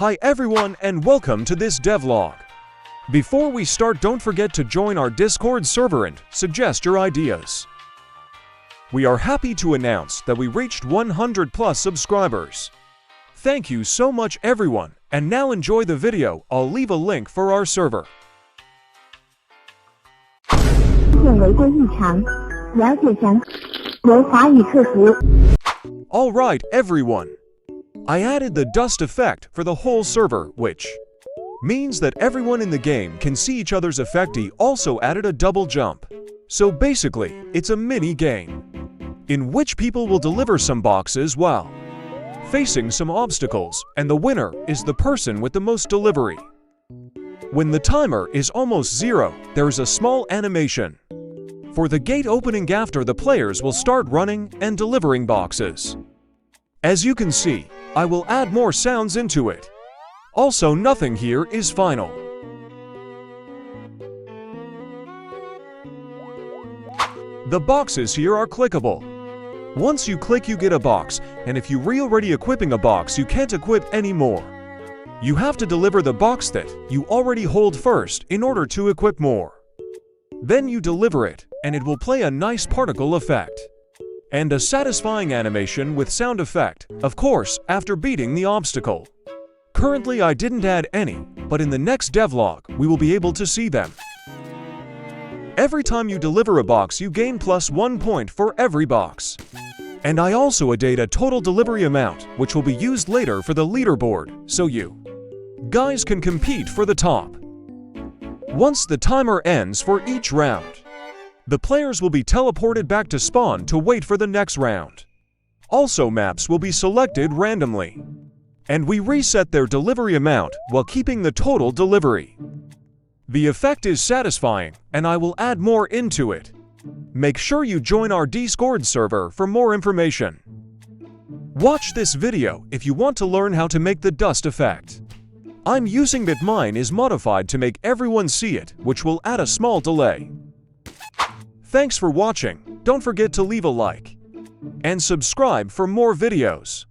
Hi everyone and welcome to this devlog. Before we start, don't forget to join our Discord server and suggest your ideas. We are happy to announce that we reached 100 plus subscribers. Thank you so much everyone, and now enjoy the video. I'll leave a link for our server. 显微的异常，了解详由华语客服。 Alright everyone. I added the dust effect for the whole server, which means that everyone in the game can see each other's effect. He also added a double jump. So basically, it's a mini game in which people will deliver some boxes while facing some obstacles, and the winner is the person with the most delivery. When the timer is almost 0, there is a small animation for the gate opening. After, the players will start running and delivering boxes. As you can see, I will add more sounds into it. Also, nothing here is final. The boxes here are clickable. Once you click, you get a box, and if you already equipping a box, you can't equip anymore. You have to deliver the box that you already hold first in order to equip more. Then you deliver it, and it will play a nice particle effect and a satisfying animation with sound effect, of course, after beating the obstacle. Currently I didn't add any, but in the next devlog we will be able to see them. Every time you deliver a box, you gain +1 point for every box. And I also added a total delivery amount, which will be used later for the leaderboard, so you guys can compete for the top. Once the timer ends for each round, the players will be teleported back to spawn to wait for the next round. Also, maps will be selected randomly, and we reset their delivery amount while keeping the total delivery. The effect is satisfying, and I will add more into it. Make sure you join our Discord server for more information. Watch this video if you want to learn how to make the dust effect. I'm using that mine is modified to make everyone see it, which will add a small delay. Thanks for watching. Don't forget to leave a like and subscribe for more videos.